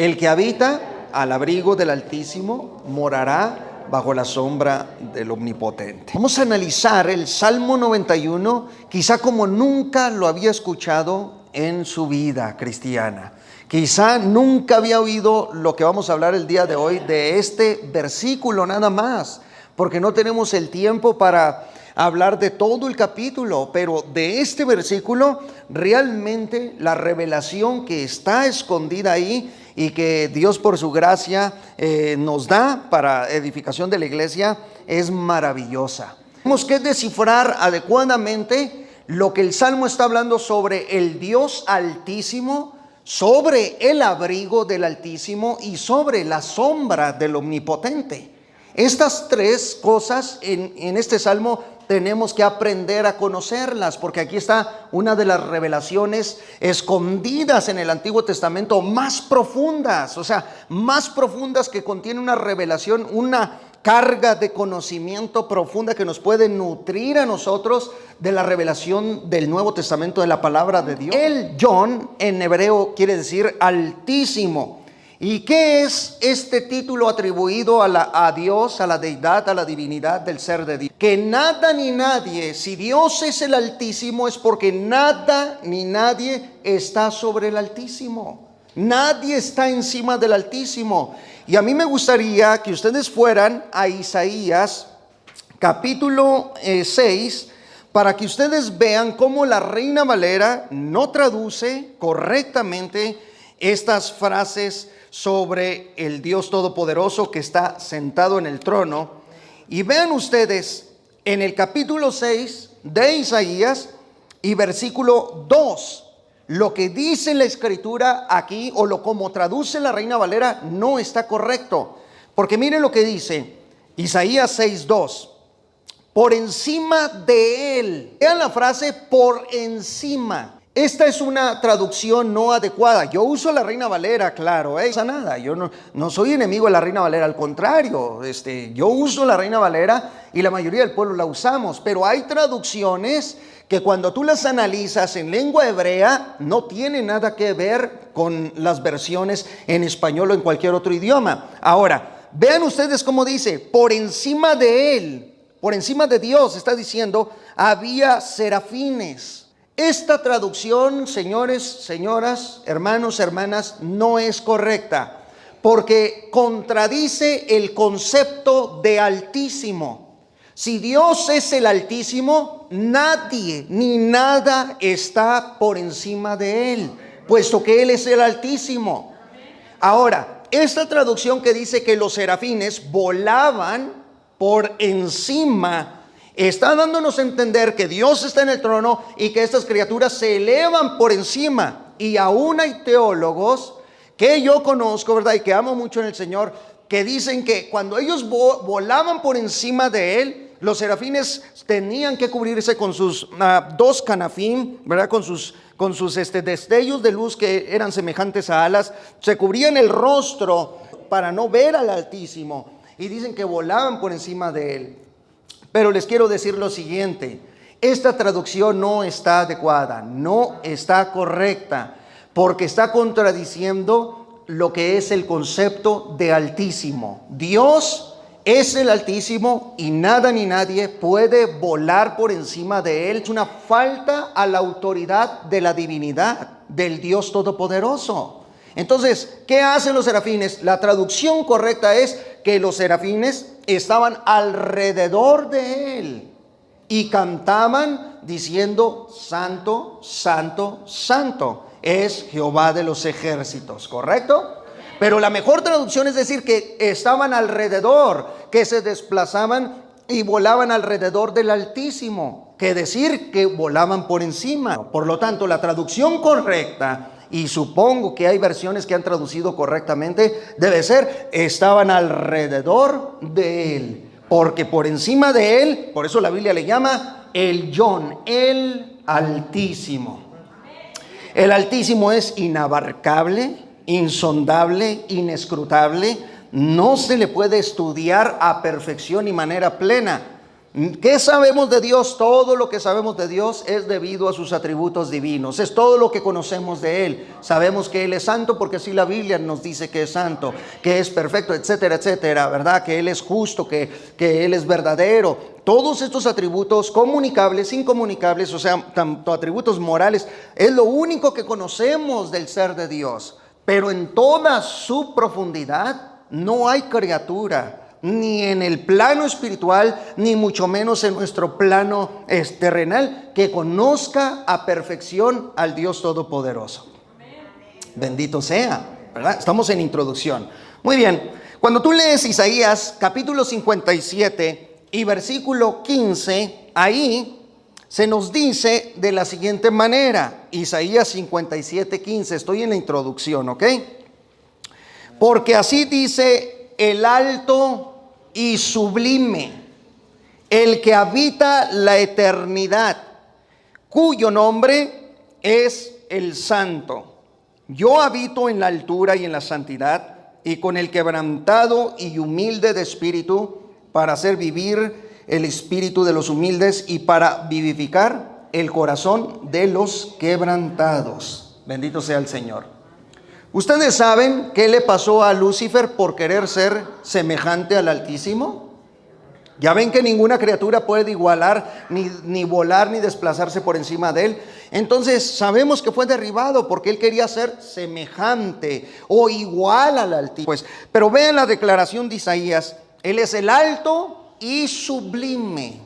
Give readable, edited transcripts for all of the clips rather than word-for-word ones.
El que habita al abrigo del Altísimo morará bajo la sombra del Omnipotente. Vamos a analizar el Salmo 91, quizá como nunca lo había escuchado en su vida cristiana. Quizá nunca había oído lo que vamos a hablar el día de hoy de este versículo nada más, porque no tenemos el tiempo para hablar de todo el capítulo, pero de este versículo realmente la revelación que está escondida ahí y que Dios por su gracia nos da para edificación de la iglesia es maravillosa. Tenemos que descifrar adecuadamente lo que el Salmo está hablando sobre el Dios Altísimo, sobre el abrigo del Altísimo y sobre la sombra del Omnipotente. Estas tres cosas en este Salmo tenemos que aprender a conocerlas, porque aquí está una de las revelaciones escondidas en el Antiguo Testamento más profundas, más profundas, que contiene una revelación, una carga de conocimiento profunda que nos puede nutrir a nosotros de la revelación del Nuevo Testamento, de la palabra de Dios. El Yon en hebreo quiere decir Altísimo. ¿Y qué es este título atribuido a Dios, a la deidad, a la divinidad del ser de Dios? Que nada ni nadie, si Dios es el Altísimo, es porque nada ni nadie está sobre el Altísimo. Nadie está encima del Altísimo. Y a mí me gustaría que ustedes fueran a Isaías capítulo 6, para que ustedes vean cómo la Reina Valera no traduce correctamente estas frases sobre el Dios Todopoderoso que está sentado en el trono. Y vean ustedes en el capítulo 6 de Isaías y versículo 2, lo que dice la escritura aquí, o como traduce la Reina Valera, no está correcto. Porque miren lo que dice Isaías 6:2. Por encima de él. Vean la frase por encima. Esta es una traducción no adecuada. Yo uso la Reina Valera, claro, no pasa nada. Yo no soy enemigo de la Reina Valera, al contrario, yo uso la Reina Valera y la mayoría del pueblo la usamos. Pero hay traducciones que cuando tú las analizas en lengua hebrea no tienen nada que ver con las versiones en español o en cualquier otro idioma. Ahora, vean ustedes cómo dice, por encima de él, por encima de Dios, está diciendo, había serafines. Esta traducción, señores, señoras, hermanos, hermanas, no es correcta, porque contradice el concepto de Altísimo. Si Dios es el Altísimo, nadie ni nada está por encima de Él, puesto que Él es el Altísimo. Ahora, esta traducción que dice que los serafines volaban por encima, está dándonos a entender que Dios está en el trono y que estas criaturas se elevan por encima. Y aún hay teólogos que yo conozco, ¿verdad? Y que amo mucho en el Señor, que dicen que cuando ellos volaban por encima de Él, los serafines tenían que cubrirse con sus dos canafín, ¿verdad? Con sus destellos de luz que eran semejantes a alas. Se cubrían el rostro para no ver al Altísimo. Y dicen que volaban por encima de Él. Pero les quiero decir lo siguiente, esta traducción no está adecuada, no está correcta, porque está contradiciendo lo que es el concepto de Altísimo. Dios es el Altísimo y nada ni nadie puede volar por encima de Él. Es una falta a la autoridad de la divinidad, del Dios Todopoderoso. Entonces, ¿qué hacen los serafines? La traducción correcta es que los serafines estaban alrededor de Él y cantaban diciendo, Santo, Santo, Santo es Jehová de los ejércitos, ¿correcto? Pero la mejor traducción es decir que estaban alrededor, que se desplazaban y volaban alrededor del Altísimo, que decir que volaban por encima. Por lo tanto, la traducción correcta, y supongo que hay versiones que han traducido correctamente, debe ser, estaban alrededor de Él, porque por encima de Él, por eso la Biblia le llama el Yon, el Altísimo. El Altísimo es inabarcable, insondable, inescrutable, no se le puede estudiar a perfección y manera plena. ¿Qué sabemos de Dios? Todo lo que sabemos de Dios es debido a sus atributos divinos. Es todo lo que conocemos de Él. Sabemos que Él es santo porque así la Biblia nos dice que es santo, que es perfecto, etcétera, etcétera, ¿verdad? Que Él es justo, que Él es verdadero. Todos estos atributos comunicables, incomunicables, o sea, tanto atributos morales, es lo único que conocemos del ser de Dios. Pero en toda su profundidad no hay criatura, ni en el plano espiritual, ni mucho menos en nuestro plano terrenal, que conozca a perfección al Dios Todopoderoso. Bendito sea, ¿verdad? Estamos en introducción. Muy bien, cuando tú lees Isaías capítulo 57 y versículo 15, ahí se nos dice de la siguiente manera, Isaías 57, 15, estoy en la introducción, ¿ok? Porque así dice el alto y sublime, el que habita la eternidad, cuyo nombre es el Santo. Yo habito en la altura y en la santidad, y con el quebrantado y humilde de espíritu, para hacer vivir el espíritu de los humildes y para vivificar el corazón de los quebrantados. Bendito sea el Señor. ¿Ustedes saben qué le pasó a Lucifer por querer ser semejante al Altísimo? Ya ven que ninguna criatura puede igualar, ni volar, ni desplazarse por encima de él. Entonces sabemos que fue derribado porque él quería ser semejante o igual al Altísimo. Pues, pero vean la declaración de Isaías. Él es el alto y sublime.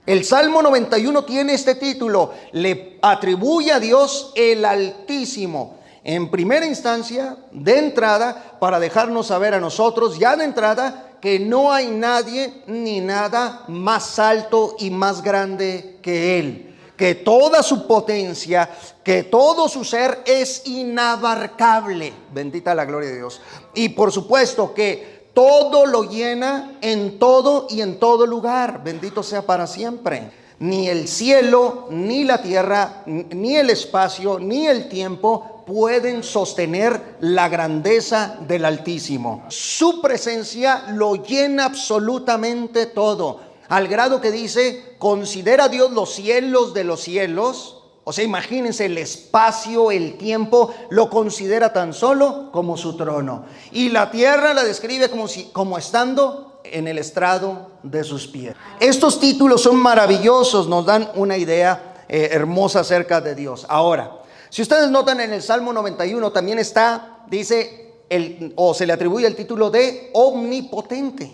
El Salmo 91 tiene este título. Le atribuye a Dios el Altísimo. En primera instancia, de entrada, para dejarnos saber a nosotros, ya de entrada, que no hay nadie ni nada más alto y más grande que Él. Que toda su potencia, que todo su ser es inabarcable. Bendita la gloria de Dios. Y por supuesto que todo lo llena en todo y en todo lugar. Bendito sea para siempre. Ni el cielo, ni la tierra, ni el espacio, ni el tiempo pueden sostener la grandeza del Altísimo. Su presencia lo llena absolutamente todo, al grado que dice, considera Dios los cielos de los cielos. O sea, imagínense el espacio, el tiempo, lo considera tan solo como su trono. Y la tierra la describe como estando en el estrado de sus pies. Estos títulos son maravillosos, nos dan una idea hermosa acerca de Dios. Ahora, si ustedes notan en el Salmo 91 también está, dice, se le atribuye el título de omnipotente.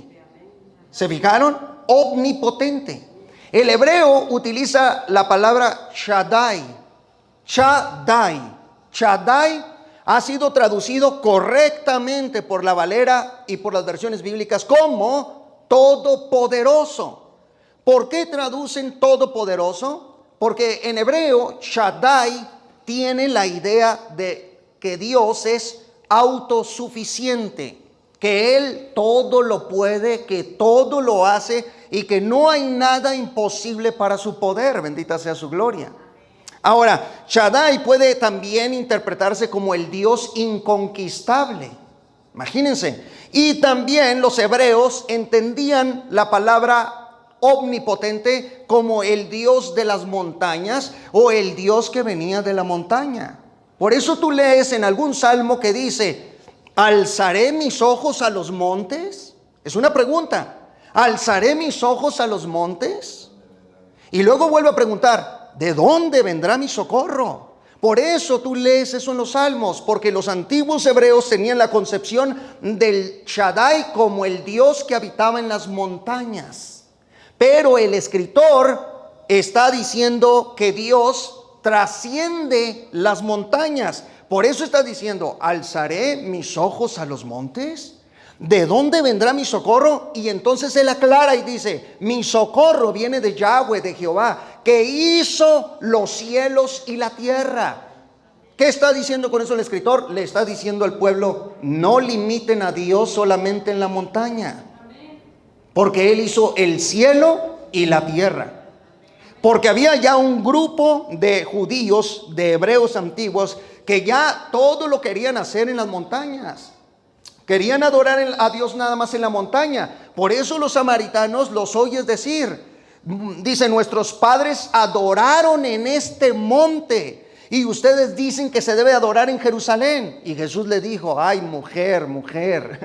¿Se fijaron? Omnipotente. El hebreo utiliza la palabra Shaddai. Shaddai. Shaddai ha sido traducido correctamente por la Valera y por las versiones bíblicas como todopoderoso. ¿Por qué traducen todopoderoso? Porque en hebreo Shaddai tiene la idea de que Dios es autosuficiente, que Él todo lo puede, que todo lo hace y que no hay nada imposible para su poder. Bendita sea su gloria. Ahora, Shaddai puede también interpretarse como el Dios inconquistable. Imagínense. Y también los hebreos entendían la palabra omnipotente como el Dios de las montañas o el Dios que venía de la montaña. Por eso tú lees en algún salmo que dice, ¿alzaré mis ojos a los montes? Es una pregunta. ¿Alzaré mis ojos a los montes? Y luego vuelve a preguntar, ¿de dónde vendrá mi socorro? Por eso tú lees eso en los salmos, porque los antiguos hebreos tenían la concepción del Shaddai como el Dios que habitaba en las montañas. Pero el escritor está diciendo que Dios trasciende las montañas. Por eso está diciendo, ¿alzaré mis ojos a los montes? ¿De dónde vendrá mi socorro? Y entonces él aclara y dice, mi socorro viene de Yahweh, de Jehová, que hizo los cielos y la tierra. ¿Qué está diciendo con eso el escritor? Le está diciendo al pueblo, no limiten a Dios solamente en la montaña, porque Él hizo el cielo y la tierra. Porque había ya un grupo de judíos, de hebreos antiguos, que ya todo lo querían hacer en las montañas. Querían adorar a Dios nada más en la montaña. Por eso los samaritanos los oyes decir, dice, nuestros padres adoraron en este monte y ustedes dicen que se debe adorar en Jerusalén. Y Jesús le dijo, ay, mujer, mujer,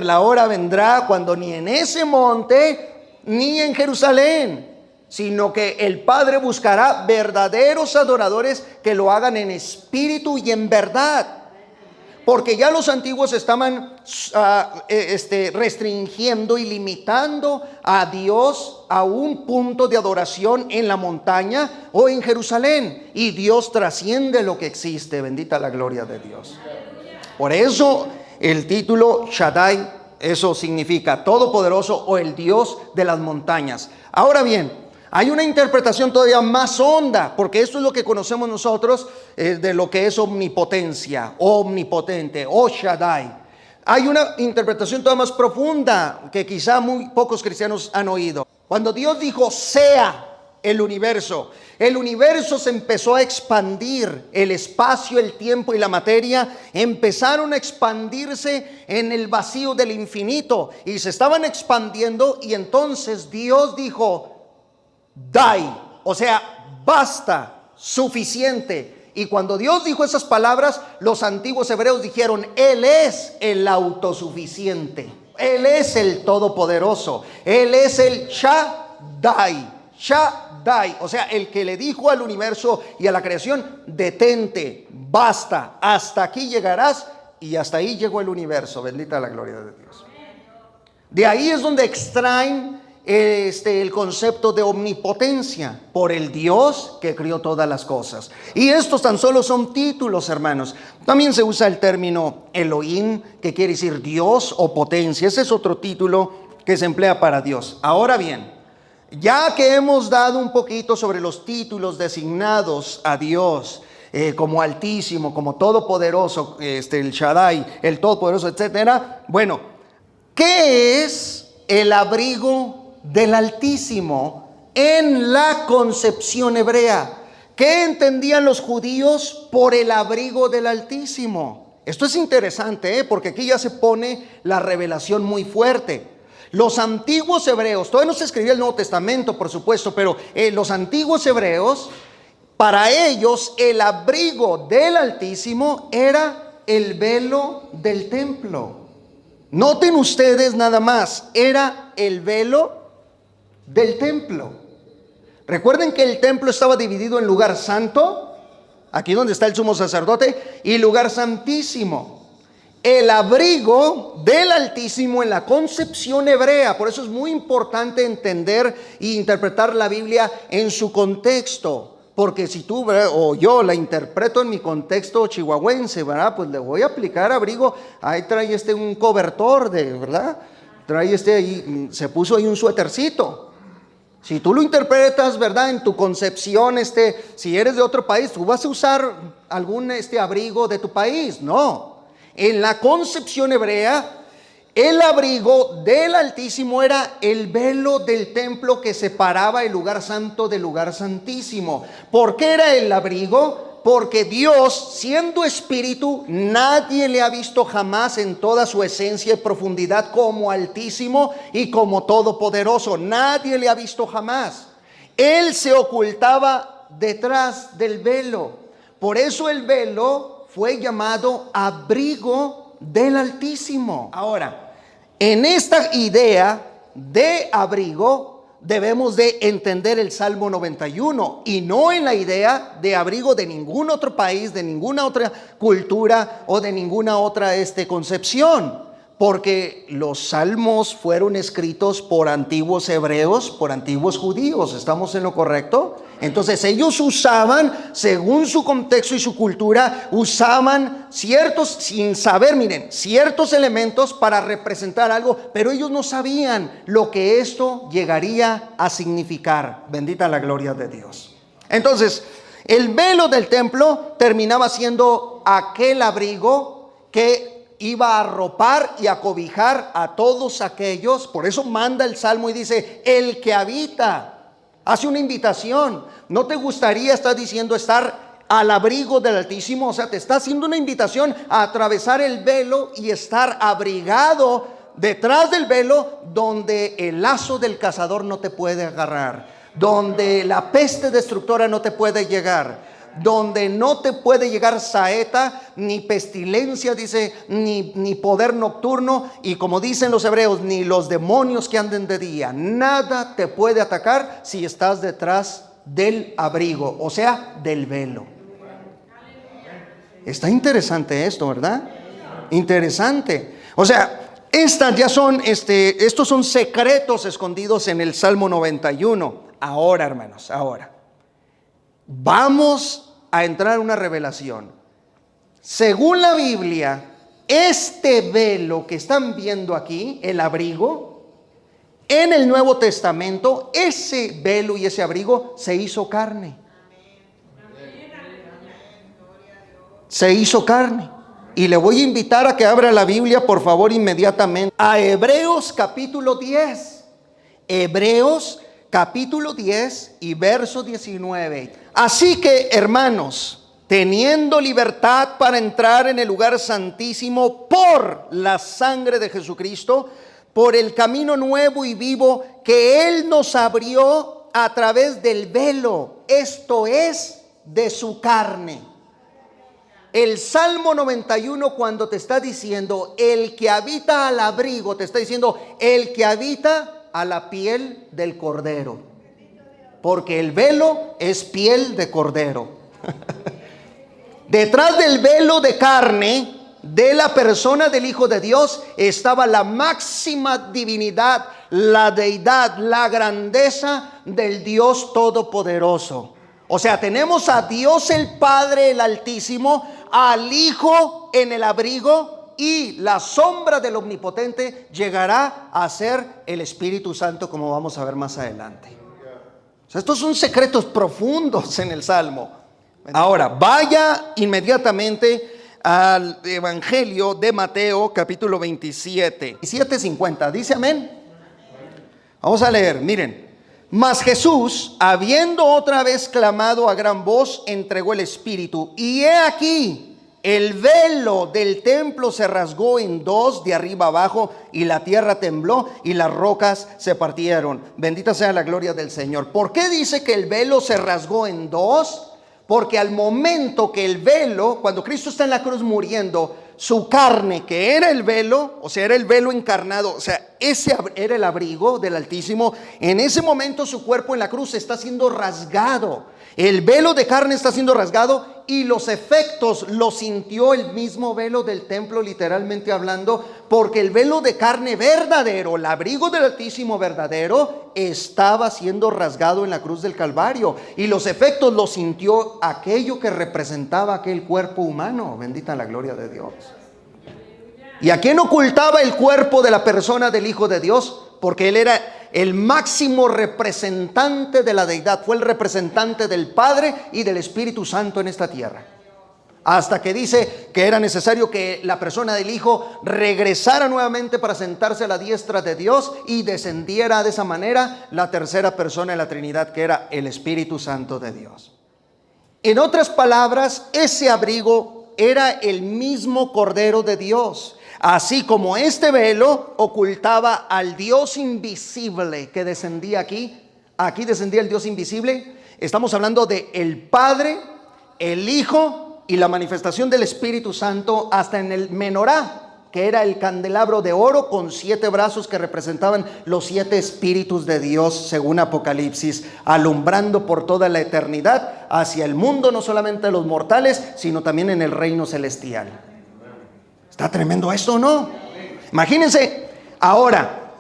la hora vendrá cuando ni en ese monte ni en Jerusalén, sino que el Padre buscará verdaderos adoradores que lo hagan en espíritu y en verdad. Porque ya los antiguos estaban restringiendo y limitando a Dios a un punto de adoración en la montaña o en Jerusalén. Y Dios trasciende lo que existe. Bendita la gloria de Dios. Por eso el título Shaddai, eso significa todopoderoso o el Dios de las montañas. Ahora bien, hay una interpretación todavía más honda, porque esto es lo que conocemos nosotros de lo que es omnipotencia, omnipotente, o Shaddai. Hay una interpretación todavía más profunda que quizá muy pocos cristianos han oído. Cuando Dios dijo sea el universo se empezó a expandir, el espacio, el tiempo y la materia empezaron a expandirse en el vacío del infinito y se estaban expandiendo, y entonces Dios dijo, dai, o sea, basta, suficiente. Y cuando Dios dijo esas palabras, los antiguos hebreos dijeron, Él es el autosuficiente, Él es el todopoderoso, Él es el Shaddai, o sea, el que le dijo al universo y a la creación, detente, basta, hasta aquí llegarás, y hasta ahí llegó el universo. Bendita la gloria de Dios. De ahí es donde extraen el concepto de omnipotencia por el Dios que crió todas las cosas. Y estos tan solo son títulos, hermanos. También se usa el término Elohim, que quiere decir Dios o potencia. Ese es otro título que se emplea para Dios. Ahora bien, ya que hemos dado un poquito sobre los títulos designados a Dios, como Altísimo, como Todopoderoso, el Shaddai, el Todopoderoso, etcétera. Bueno, ¿qué es el abrigo del Altísimo en la concepción hebrea? ¿Qué entendían los judíos por el abrigo del Altísimo? Esto es interesante, porque aquí ya se pone la revelación muy fuerte. Los antiguos hebreos, todavía no se escribía el Nuevo Testamento, por supuesto, pero los antiguos hebreos, para ellos el abrigo del Altísimo era el velo del templo. Noten ustedes nada más, era el velo del templo. Recuerden que el templo estaba dividido en lugar santo, aquí donde está el sumo sacerdote, y lugar santísimo. El abrigo del Altísimo en la concepción hebrea. Por eso es muy importante entender e interpretar la Biblia en su contexto. Porque si tú o yo la interpreto en mi contexto chihuahuense, ¿verdad? Pues le voy a aplicar abrigo. Ahí trae un cobertor, ¿verdad? Trae ahí, se puso ahí un suétercito. Si tú lo interpretas, ¿verdad? En tu concepción, si eres de otro país, tú vas a usar algún abrigo de tu país. No. En la concepción hebrea, el abrigo del Altísimo era el velo del templo que separaba el lugar santo del lugar santísimo. ¿Por qué era el abrigo? Porque Dios, siendo espíritu, nadie le ha visto jamás en toda su esencia y profundidad como Altísimo y como Todopoderoso. Nadie le ha visto jamás. Él se ocultaba detrás del velo. Por eso el velo fue llamado abrigo del Altísimo. Ahora, en esta idea de abrigo debemos de entender el Salmo 91 y no en la idea de abrigo de ningún otro país, de ninguna otra cultura o de ninguna otra concepción. Porque los salmos fueron escritos por antiguos hebreos, por antiguos judíos. ¿Estamos en lo correcto? Entonces ellos usaban, según su contexto y su cultura, usaban ciertos elementos para representar algo, pero ellos no sabían lo que esto llegaría a significar. Bendita la gloria de Dios. Entonces, el velo del templo terminaba siendo aquel abrigo que iba a arropar y a cobijar a todos aquellos. Por eso manda el Salmo y dice, el que habita. Hace una invitación. ¿No te gustaría, está diciendo, estar al abrigo del Altísimo. O sea, te está haciendo una invitación a atravesar el velo y estar abrigado detrás del velo, donde el lazo del cazador no te puede agarrar, donde la peste destructora no te puede llegar, donde no te puede llegar saeta, ni pestilencia, dice, ni poder nocturno, y como dicen los hebreos, ni los demonios que anden de día. Nada te puede atacar si estás detrás del abrigo, o sea, del velo. Está interesante esto, ¿verdad? Interesante. O sea, estas ya son, estos son secretos escondidos en el Salmo 91. Ahora, hermanos, ahora vamos a entrar a una revelación. Según la Biblia, este velo que están viendo aquí, el abrigo, en el Nuevo Testamento, ese velo y ese abrigo se hizo carne. Se hizo carne. Y le voy a invitar a que abra la Biblia, por favor, inmediatamente, a Hebreos capítulo 10. Hebreos capítulo 10 y verso 19. Así que, hermanos, teniendo libertad para entrar en el lugar santísimo por la sangre de Jesucristo, por el camino nuevo y vivo que Él nos abrió a través del velo, esto es, de su carne. El Salmo 91, cuando te está diciendo el que habita al abrigo, te está diciendo el que habita a la piel del cordero, porque el velo es piel de cordero. Detrás del velo de carne de la persona del Hijo de Dios estaba la máxima divinidad, la deidad, la grandeza del Dios Todopoderoso. O sea, tenemos a Dios el Padre, el Altísimo, al Hijo en el abrigo, y la sombra del Omnipotente llegará a ser el Espíritu Santo, como vamos a ver más adelante. O sea, estos son secretos profundos en el Salmo. Ahora, vaya inmediatamente al Evangelio de Mateo, capítulo 27, 7:50. Dice amén. Vamos a leer, miren. Mas Jesús, habiendo otra vez clamado a gran voz, entregó el Espíritu. Y he aquí, el velo del templo se rasgó en dos, de arriba abajo, y la tierra tembló y las rocas se partieron. Bendita sea la gloria del Señor. ¿Por qué dice que el velo se rasgó en dos? Porque al momento que el velo, cuando Cristo está en la cruz muriendo, su carne, que era el velo, o sea, era el velo encarnado, o sea, ese era el abrigo del Altísimo, en ese momento su cuerpo en la cruz está siendo rasgado. El velo de carne está siendo rasgado, y los efectos los sintió el mismo velo del templo, literalmente hablando, porque el velo de carne verdadero, el abrigo del Altísimo verdadero, estaba siendo rasgado en la cruz del Calvario, y los efectos los sintió aquello que representaba aquel cuerpo humano. Bendita la gloria de Dios. ¿Y a quién ocultaba el cuerpo de la persona del Hijo de Dios? Porque Él era el máximo representante de la deidad, fue el representante del Padre y del Espíritu Santo en esta tierra. Hasta que dice que era necesario que la persona del Hijo regresara nuevamente para sentarse a la diestra de Dios, y descendiera de esa manera la tercera persona de la Trinidad, que era el Espíritu Santo de Dios. En otras palabras, ese abrigo era el mismo Cordero de Dios. Así como este velo ocultaba al Dios invisible que descendía aquí descendía el Dios invisible. Estamos hablando de el Padre, el Hijo y la manifestación del Espíritu Santo, hasta en el menorá, que era el candelabro de oro con 7 brazos que representaban los 7 espíritus de Dios, según Apocalipsis, alumbrando por toda la eternidad hacia el mundo, no solamente de los mortales, sino también en el reino celestial. ¿Está tremendo esto o no? Imagínense. Ahora,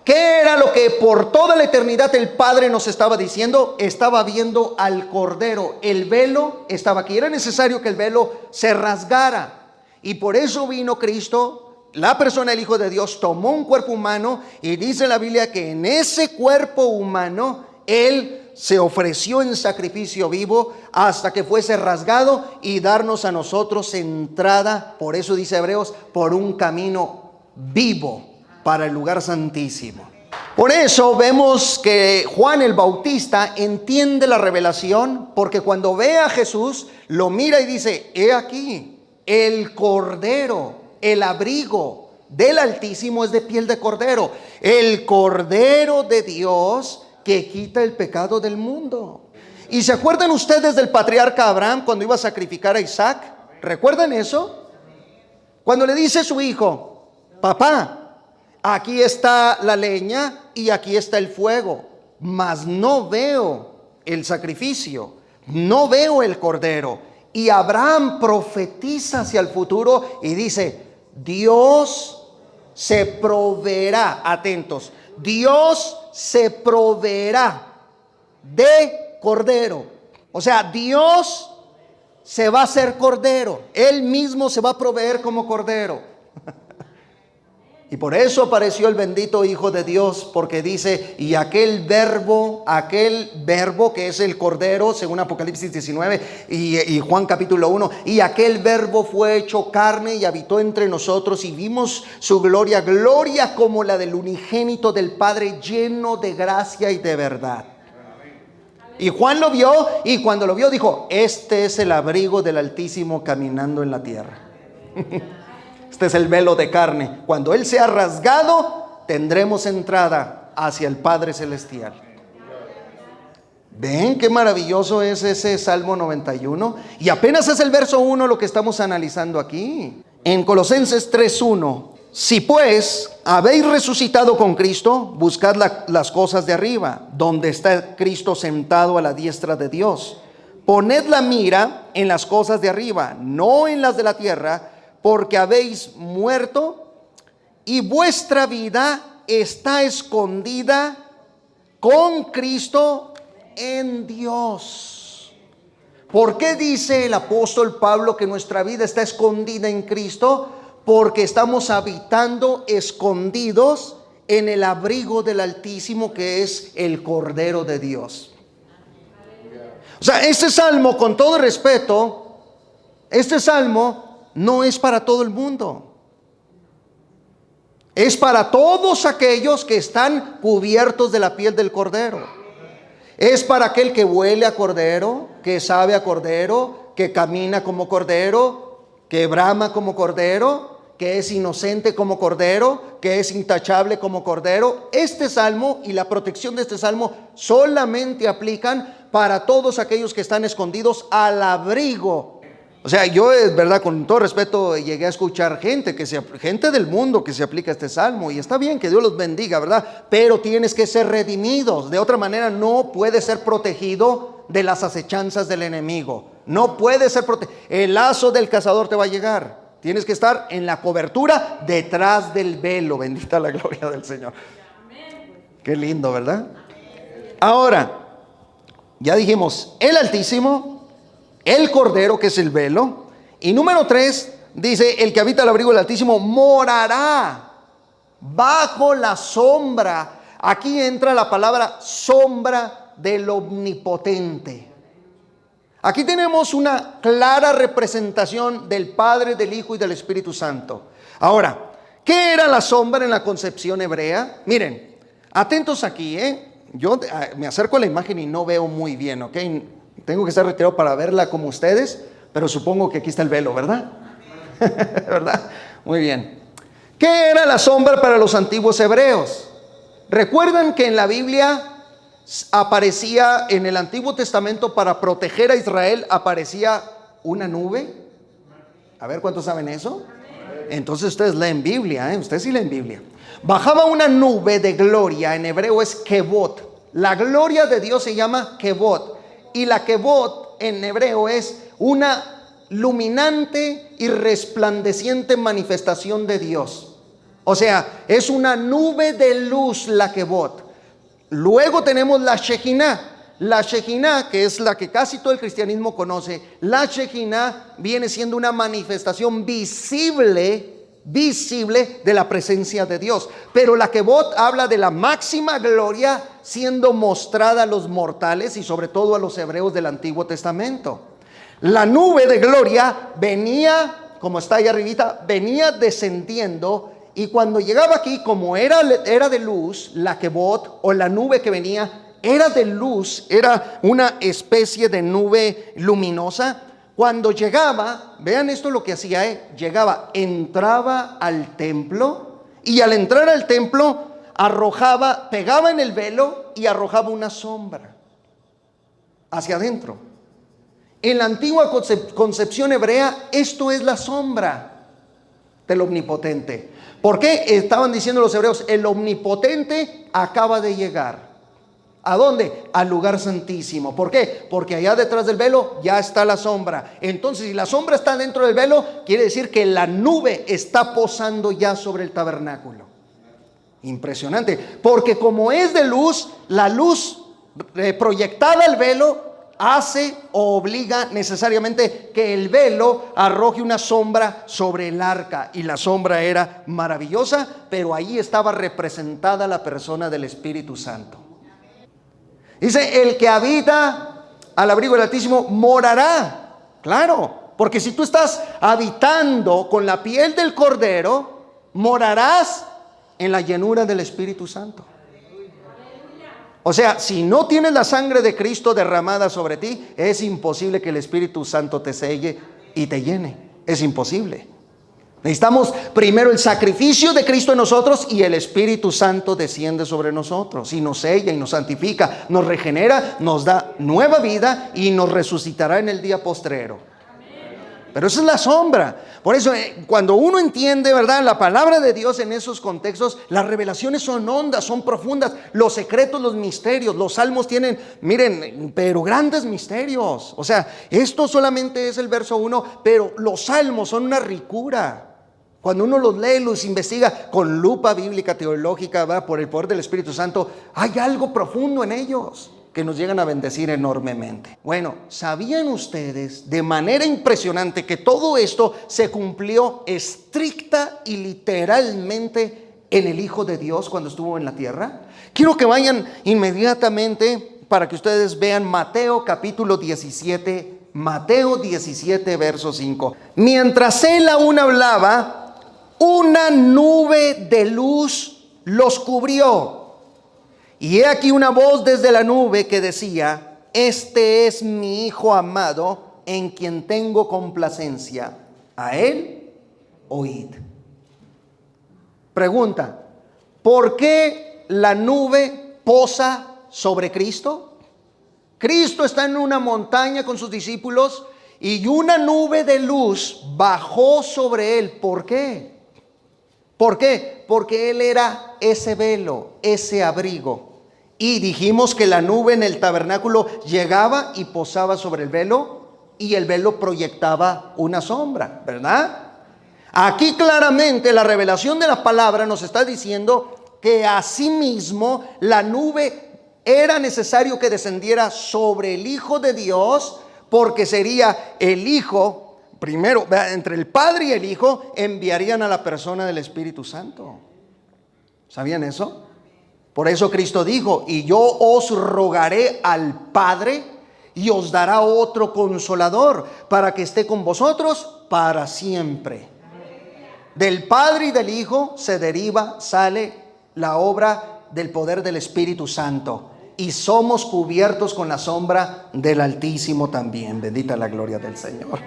¿qué era lo que por toda la eternidad el Padre nos estaba diciendo? Estaba viendo al Cordero. El velo estaba aquí. Era necesario que el velo se rasgara. Y por eso vino Cristo, la persona del Hijo de Dios, tomó un cuerpo humano, y dice la Biblia que en ese cuerpo humano Él se ofreció en sacrificio vivo hasta que fuese rasgado, y darnos a nosotros entrada, por eso dice Hebreos, por un camino vivo para el lugar santísimo. Por eso vemos que Juan el Bautista entiende la revelación, porque cuando ve a Jesús, lo mira y dice: he aquí, el cordero, el abrigo del Altísimo es de piel de cordero, el cordero de Dios que quita el pecado del mundo. ¿Y se acuerdan ustedes del patriarca Abraham cuando iba a sacrificar a Isaac? ¿Recuerdan eso? Cuando le dice a su hijo: papá, aquí está la leña y aquí está el fuego, mas no veo el sacrificio, no veo el cordero. Y Abraham profetiza hacia el futuro y dice: Dios se proveerá, atentos, Dios se proveerá de cordero. O sea, Dios se va a hacer cordero, Él mismo se va a proveer como cordero. Y por eso apareció el bendito Hijo de Dios, porque dice: y aquel verbo que es el cordero, según Apocalipsis 19 y Juan capítulo 1, y aquel verbo fue hecho carne y habitó entre nosotros, y vimos su gloria, gloria como la del unigénito del Padre, lleno de gracia y de verdad. Y Juan lo vio, y cuando lo vio dijo: este es el abrigo del Altísimo caminando en la tierra. Este es el velo de carne. Cuando Él sea rasgado, tendremos entrada hacia el Padre Celestial. ¿Ven qué maravilloso es ese Salmo 91? Y apenas es el verso 1 lo que estamos analizando aquí. En Colosenses 3:1: si pues habéis resucitado con Cristo, buscad las cosas de arriba, donde está Cristo sentado a la diestra de Dios. Poned la mira en las cosas de arriba, no en las de la tierra, porque habéis muerto y vuestra vida está escondida con Cristo en Dios. ¿Por qué dice el apóstol Pablo que nuestra vida está escondida en Cristo? Porque estamos habitando escondidos en el abrigo del Altísimo, que es el Cordero de Dios. O sea, este salmo, con todo respeto, este salmo no es para todo el mundo. Es para todos aquellos que están cubiertos de la piel del cordero. Es para aquel que huele a cordero, que sabe a cordero, que camina como cordero, que brama como cordero, que es inocente como cordero, que es intachable como cordero. Este salmo y la protección de este salmo solamente aplican para todos aquellos que están escondidos al abrigo. O sea, yo es verdad, con todo respeto, llegué a escuchar gente del mundo que se aplica a este salmo, y está bien, que Dios los bendiga, ¿verdad? Pero tienes que ser redimidos. De otra manera no puedes ser protegido de las acechanzas del enemigo. No puedes ser protegido. El lazo del cazador te va a llegar. Tienes que estar en la cobertura, detrás del velo. Bendita la gloria del Señor. Qué lindo, ¿verdad? Ahora, ya dijimos, el Altísimo, el Cordero, que es el velo. Y número 3, dice: el que habita el abrigo del Altísimo morará bajo la sombra. Aquí entra la palabra sombra del Omnipotente. Aquí tenemos una clara representación del Padre, del Hijo y del Espíritu Santo. Ahora, ¿qué era la sombra en la concepción hebrea? Miren, atentos aquí, Yo me acerco a la imagen y no veo muy bien, ¿ok? Tengo que estar retirado para verla como ustedes, pero supongo que aquí está el velo, ¿verdad? ¿Verdad? Muy bien. ¿Qué era la sombra para los antiguos hebreos? ¿Recuerdan que en la Biblia aparecía, en el Antiguo Testamento, para proteger a Israel, aparecía una nube? A ver, ¿cuántos saben eso? Entonces ustedes leen Biblia, ustedes sí leen Biblia. Bajaba una nube de gloria, en hebreo es kevod. La gloria de Dios se llama kevod. Y la kevod en hebreo es una luminante y resplandeciente manifestación de Dios. O sea, es una nube de luz la kevod. Luego tenemos la Shekinah. La Shekinah, que es la que casi todo el cristianismo conoce, la Shekinah viene siendo una manifestación visible de la presencia de Dios. Pero la Kevod habla de la máxima gloria siendo mostrada a los mortales y sobre todo a los hebreos del Antiguo Testamento. La nube de gloria venía, como está ahí arribita, venía descendiendo Y cuando llegaba aquí, como era de luz, la kebot o la nube que venía, era de luz, era una especie de nube luminosa. Cuando llegaba, vean esto lo que hacía, llegaba, entraba al templo, y al entrar al templo arrojaba, pegaba en el velo y arrojaba una sombra hacia adentro. En la antigua concepción hebrea, esto es la sombra del Omnipotente. ¿Por qué? Estaban diciendo los hebreos, el Omnipotente acaba de llegar. ¿A dónde? Al lugar santísimo. ¿Por qué? Porque allá detrás del velo ya está la sombra. Entonces, si la sombra está dentro del velo, quiere decir que la nube está posando ya sobre el tabernáculo. Impresionante. Porque como es de luz, la luz proyectada al velo hace o obliga necesariamente que el velo arroje una sombra sobre el arca. Y la sombra era maravillosa, pero ahí estaba representada la persona del Espíritu Santo. Dice, el que habita al abrigo del Altísimo morará. Claro, porque si tú estás habitando con la piel del Cordero, morarás en la llenura del Espíritu Santo. O sea, si no tienes la sangre de Cristo derramada sobre ti, es imposible que el Espíritu Santo te selle y te llene. Es imposible. Necesitamos primero el sacrificio de Cristo en nosotros, y el Espíritu Santo desciende sobre nosotros y nos sella y nos santifica, nos regenera, nos da nueva vida y nos resucitará en el día postrero. Pero esa es la sombra. Por eso cuando uno entiende, ¿verdad?, la palabra de Dios en esos contextos, las revelaciones son hondas, son profundas. Los secretos, los misterios, los salmos tienen, miren, pero grandes misterios. O sea, esto solamente es el verso 1, pero los salmos son una ricura. Cuando uno los lee, los investiga con lupa bíblica, teológica, ¿verdad?, por el poder del Espíritu Santo, hay algo profundo en ellos que nos llegan a bendecir enormemente. Bueno, ¿sabían ustedes de manera impresionante que todo esto se cumplió estricta y literalmente en el Hijo de Dios cuando estuvo en la tierra? Quiero que vayan inmediatamente para que ustedes vean Mateo capítulo 17, Mateo 17 verso 5. Mientras él aún hablaba, una nube de luz los cubrió. Y he aquí una voz desde la nube que decía: este es mi Hijo amado, en quien tengo complacencia. A él oíd. Pregunta: ¿por qué la nube posa sobre Cristo? Cristo está en una montaña con sus discípulos y una nube de luz bajó sobre él. ¿Por qué? ¿Por qué? Porque él era ese velo, ese abrigo. Y dijimos que la nube en el tabernáculo llegaba y posaba sobre el velo, y el velo proyectaba una sombra, ¿verdad? Aquí claramente la revelación de la palabra nos está diciendo que asimismo la nube era necesario que descendiera sobre el Hijo de Dios, porque sería el Hijo. Primero, entre el Padre y el Hijo enviarían a la persona del Espíritu Santo. ¿Sabían eso? Por eso Cristo dijo: y yo os rogaré al Padre, y os dará otro consolador, para que esté con vosotros para siempre. Del Padre y del Hijo se deriva, sale la obra del poder del Espíritu Santo. Y somos cubiertos con la sombra del Altísimo también. Bendita la gloria del Señor.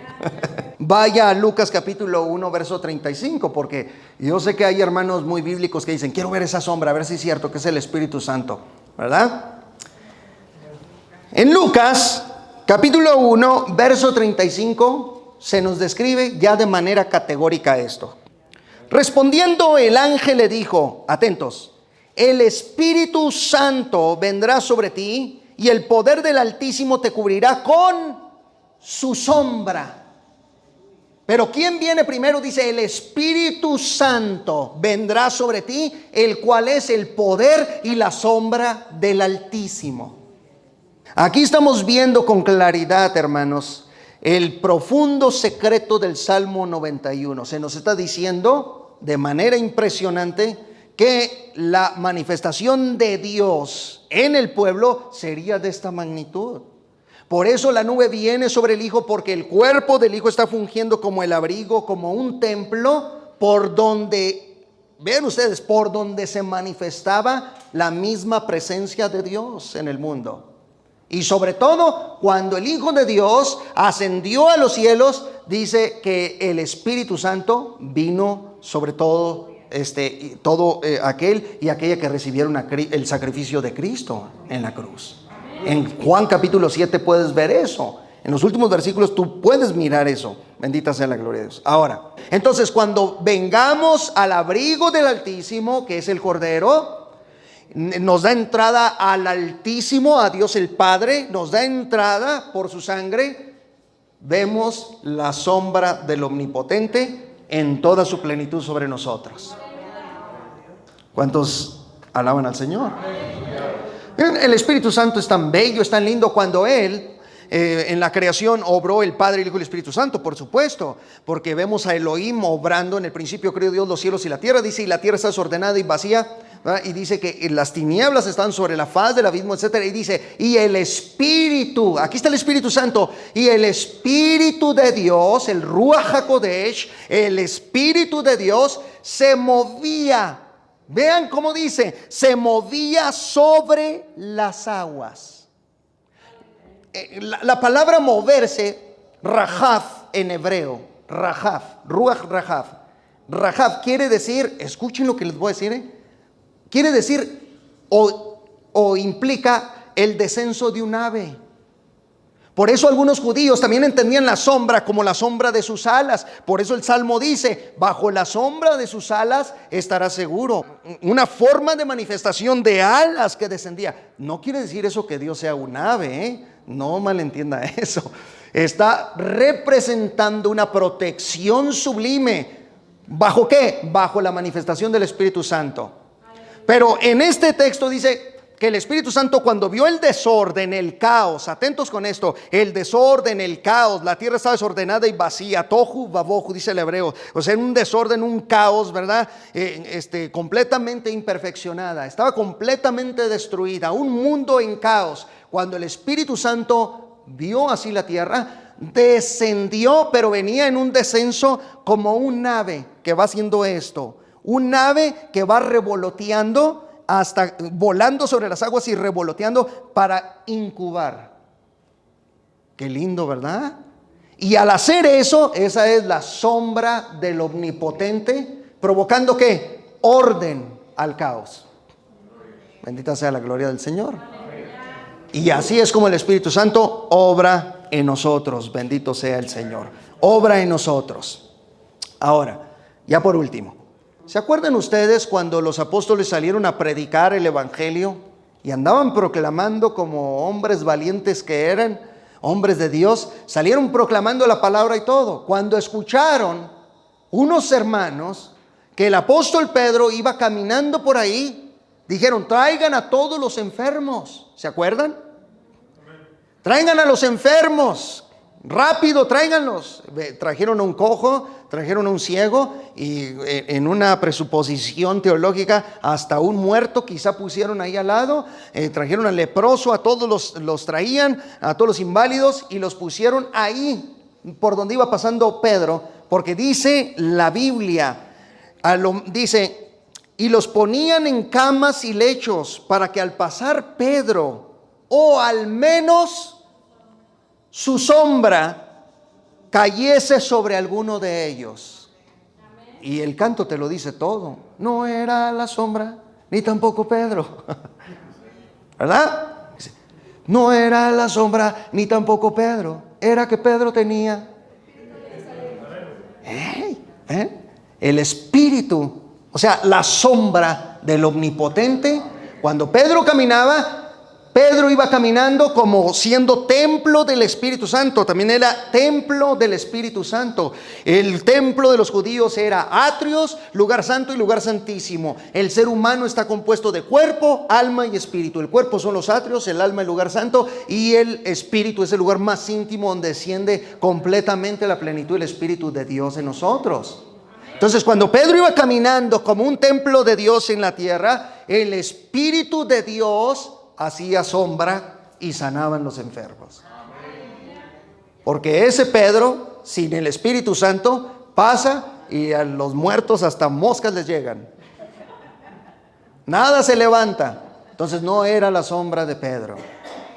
Vaya a Lucas capítulo 1 verso 35, porque yo sé que hay hermanos muy bíblicos que dicen: quiero ver esa sombra, a ver si es cierto que es el Espíritu Santo, ¿verdad? En Lucas capítulo 1 verso 35 se nos describe ya de manera categórica esto. Respondiendo el ángel le dijo, atentos: el Espíritu Santo vendrá sobre ti, y el poder del Altísimo te cubrirá con su sombra. Pero ¿quién viene primero? Dice: el Espíritu Santo vendrá sobre ti, el cual es el poder y la sombra del Altísimo. Aquí estamos viendo con claridad, hermanos, el profundo secreto del Salmo 91. Se nos está diciendo de manera impresionante que la manifestación de Dios en el pueblo sería de esta magnitud. Por eso la nube viene sobre el Hijo, porque el cuerpo del Hijo está fungiendo como el abrigo, como un templo por donde vean ustedes, por donde se manifestaba la misma presencia de Dios en el mundo. Y sobre todo, cuando el Hijo de Dios ascendió a los cielos, dice que el Espíritu Santo vino sobre todo, aquel y aquella que recibieron el sacrificio de Cristo en la cruz. En Juan capítulo 7 puedes ver eso. En los últimos versículos tú puedes mirar eso. Bendita sea la gloria de Dios. Ahora, entonces cuando vengamos al abrigo del Altísimo, que es el Cordero, nos da entrada al Altísimo, a Dios el Padre, nos da entrada por su sangre. Vemos la sombra del Omnipotente en toda su plenitud sobre nosotros. ¿Cuántos alaban al Señor? El Espíritu Santo es tan bello, es tan lindo cuando Él en la creación obró el Padre, el Hijo y el Espíritu Santo, por supuesto, porque vemos a Elohim obrando. En el principio creó Dios los cielos y la tierra, dice, y la tierra está desordenada y vacía, ¿verdad? Y dice que las tinieblas están sobre la faz del abismo, etcétera. Y dice, y el Espíritu, aquí está el Espíritu Santo, y el Espíritu de Dios, el Ruach HaKodesh, el Espíritu de Dios se movía. Vean cómo dice, se movía sobre las aguas. La palabra moverse, rajaf en hebreo, rajaf, ruach rajaf. Rajaf quiere decir, escuchen lo que les voy a decir, quiere decir o implica el descenso de un ave. Por eso algunos judíos también entendían la sombra como la sombra de sus alas. Por eso el Salmo dice, bajo la sombra de sus alas estará seguro. Una forma de manifestación de alas que descendía. No quiere decir eso que Dios sea un ave, ¿eh? No malentienda eso. Está representando una protección sublime. ¿Bajo qué? Bajo la manifestación del Espíritu Santo. Pero en este texto dice que el Espíritu Santo, cuando vio el desorden, el caos, atentos con esto, el desorden, el caos, la tierra estaba desordenada y vacía, tohu vabohu, dice el hebreo, o sea, en un desorden, un caos, ¿verdad? Completamente imperfeccionada, estaba completamente destruida, un mundo en caos. Cuando el Espíritu Santo vio así la tierra, descendió, pero venía en un descenso como un ave que va haciendo esto, un ave que va revoloteando, hasta volando sobre las aguas y revoloteando para incubar. Qué lindo, ¿verdad? Y al hacer eso, esa es la sombra del Omnipotente, provocando ¿qué? Orden al caos. Bendita sea la gloria del Señor. Y así es como el Espíritu Santo obra en nosotros. Bendito sea el Señor. Obra en nosotros. Ahora, ya por último, ¿se acuerdan ustedes cuando los apóstoles salieron a predicar el evangelio y andaban proclamando como hombres valientes que eran, hombres de Dios? Salieron proclamando la palabra y todo. Cuando escucharon unos hermanos que el apóstol Pedro iba caminando por ahí, dijeron, traigan a todos los enfermos. ¿Se acuerdan? Traigan a los enfermos. Rápido, tráiganlos. Trajeron a un cojo, trajeron a un ciego y en una presuposición teológica hasta un muerto quizá pusieron ahí al lado. Trajeron al leproso, a todos los traían, a todos los inválidos y los pusieron ahí por donde iba pasando Pedro, porque dice la Biblia, dice, y los ponían en camas y lechos para que al pasar Pedro, o al menos su sombra, cayese sobre alguno de ellos. Y el canto te lo dice todo. No era la sombra, ni tampoco Pedro. ¿Verdad? No era la sombra, ni tampoco Pedro. Era que Pedro tenía el Espíritu, o sea, la sombra del Omnipotente. Cuando Pedro caminaba, Pedro iba caminando como siendo templo del Espíritu Santo. También era templo del Espíritu Santo. El templo de los judíos era atrios, lugar santo y lugar santísimo. El ser humano está compuesto de cuerpo, alma y espíritu. El cuerpo son los atrios, el alma el lugar santo, y el espíritu es el lugar más íntimo donde desciende completamente la plenitud del Espíritu de Dios en nosotros. Entonces, cuando Pedro iba caminando como un templo de Dios en la tierra, el Espíritu de Dios hacía sombra y sanaban los enfermos. Porque ese Pedro, sin el Espíritu Santo, pasa y a los muertos hasta moscas les llegan. Nada se levanta. Entonces no era la sombra de Pedro,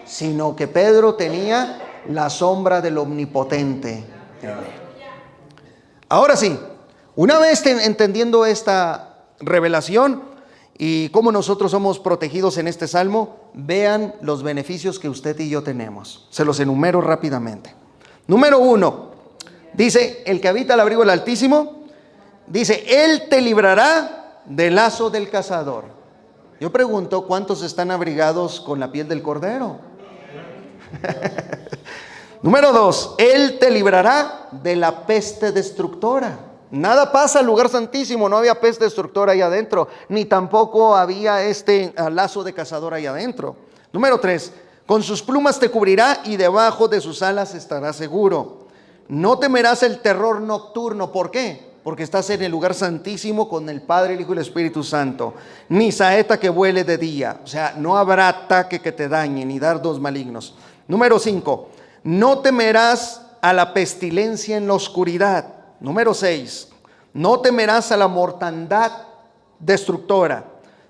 sino que Pedro tenía la sombra del Omnipotente. Ahora sí, una vez entendiendo esta revelación y cómo nosotros somos protegidos en este salmo, vean los beneficios que usted y yo tenemos. Se los enumero rápidamente. Número 1, dice, el que habita al abrigo del Altísimo, dice, Él te librará del lazo del cazador. Yo pregunto, ¿cuántos están abrigados con la piel del cordero? Número 2, Él te librará de la peste destructora. Nada pasa al lugar santísimo, no había peste destructora ahí adentro, ni tampoco había este lazo de cazador ahí adentro. Número 3, con sus plumas te cubrirá y debajo de sus alas estarás seguro. No temerás el terror nocturno. ¿Por qué? Porque estás en el lugar santísimo con el Padre, el Hijo y el Espíritu Santo. Ni saeta que vuele de día. O sea, no habrá ataque que te dañe, ni dardos malignos. Número 5, no temerás a la pestilencia en la oscuridad. Número 6, no temerás a la mortandad destructora.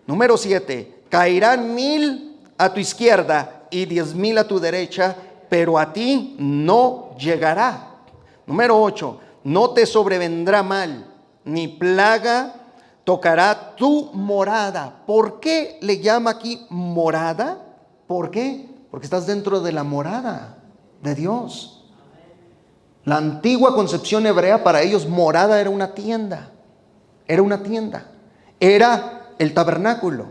Número 7, caerán 1000 a tu izquierda y 10,000 a tu derecha, pero a ti no llegará. Número 8, no te sobrevendrá mal, ni plaga tocará tu morada. ¿Por qué le llama aquí morada? ¿Por qué? Porque estás dentro de la morada de Dios. La antigua concepción hebrea, para ellos morada era una tienda. Era una tienda. Era el tabernáculo.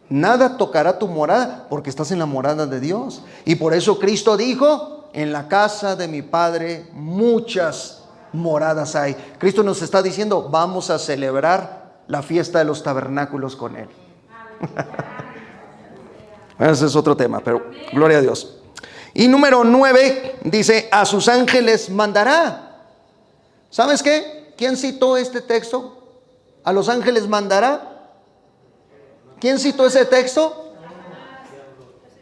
Nada tocará tu morada porque estás en la morada de Dios. Y por eso Cristo dijo, en la casa de mi Padre muchas moradas hay. Cristo nos está diciendo, vamos a celebrar la fiesta de los tabernáculos con Él. Ese es otro tema, pero gloria a Dios. Y número 9 dice, a sus ángeles mandará. ¿Sabes qué? ¿Quién citó este texto? A los ángeles mandará. ¿Quién citó ese texto?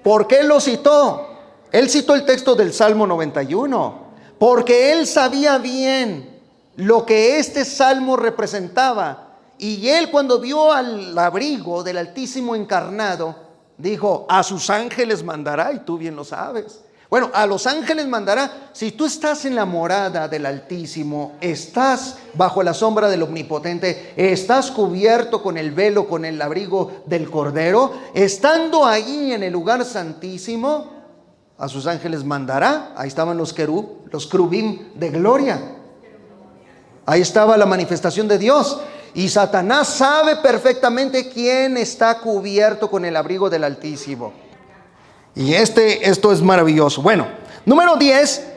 ¿Por qué lo citó? Él citó el texto del Salmo 91, porque él sabía bien lo que este salmo representaba. Y él, cuando vio al abrigo del Altísimo encarnado, dijo, a sus ángeles mandará, y tú bien lo sabes. Bueno, a los ángeles mandará. Si tú estás en la morada del Altísimo, estás bajo la sombra del Omnipotente, estás cubierto con el velo, con el abrigo del Cordero, estando allí en el lugar santísimo, a sus ángeles mandará. Ahí estaban los querubín de gloria. Ahí estaba la manifestación de Dios. Y Satanás sabe perfectamente quién está cubierto con el abrigo del Altísimo. Y esto es maravilloso. Bueno, número 10,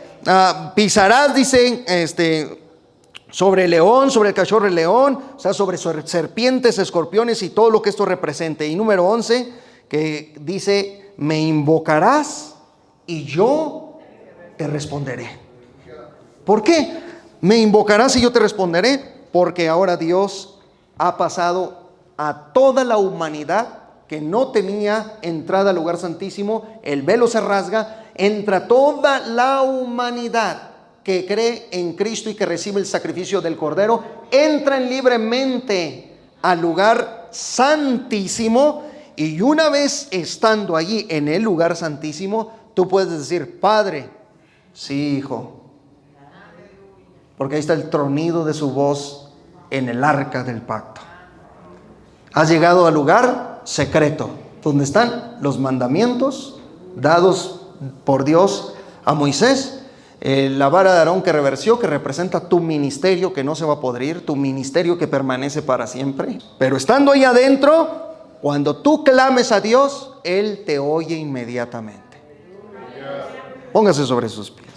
pisarás, dice, sobre el león, sobre el cachorro del león, o sea, sobre serpientes, escorpiones y todo lo que esto represente. Y número 11, que dice, me invocarás y yo te responderé. ¿Por qué? Me invocarás y yo te responderé. Porque ahora Dios ha pasado a toda la humanidad que no tenía entrada al lugar santísimo. El velo se rasga, entra toda la humanidad que cree en Cristo y que recibe el sacrificio del Cordero. Entran libremente al lugar santísimo, y una vez estando allí en el lugar santísimo, tú puedes decir, Padre, sí, Hijo. Porque ahí está el tronido de su voz en el arca del pacto. Has llegado al lugar secreto, donde están los mandamientos dados por Dios a Moisés. La vara de Aarón que reversió, que representa tu ministerio que no se va a podrir, tu ministerio que permanece para siempre. Pero estando ahí adentro, cuando tú clames a Dios, Él te oye inmediatamente. Póngase sobre sus pies.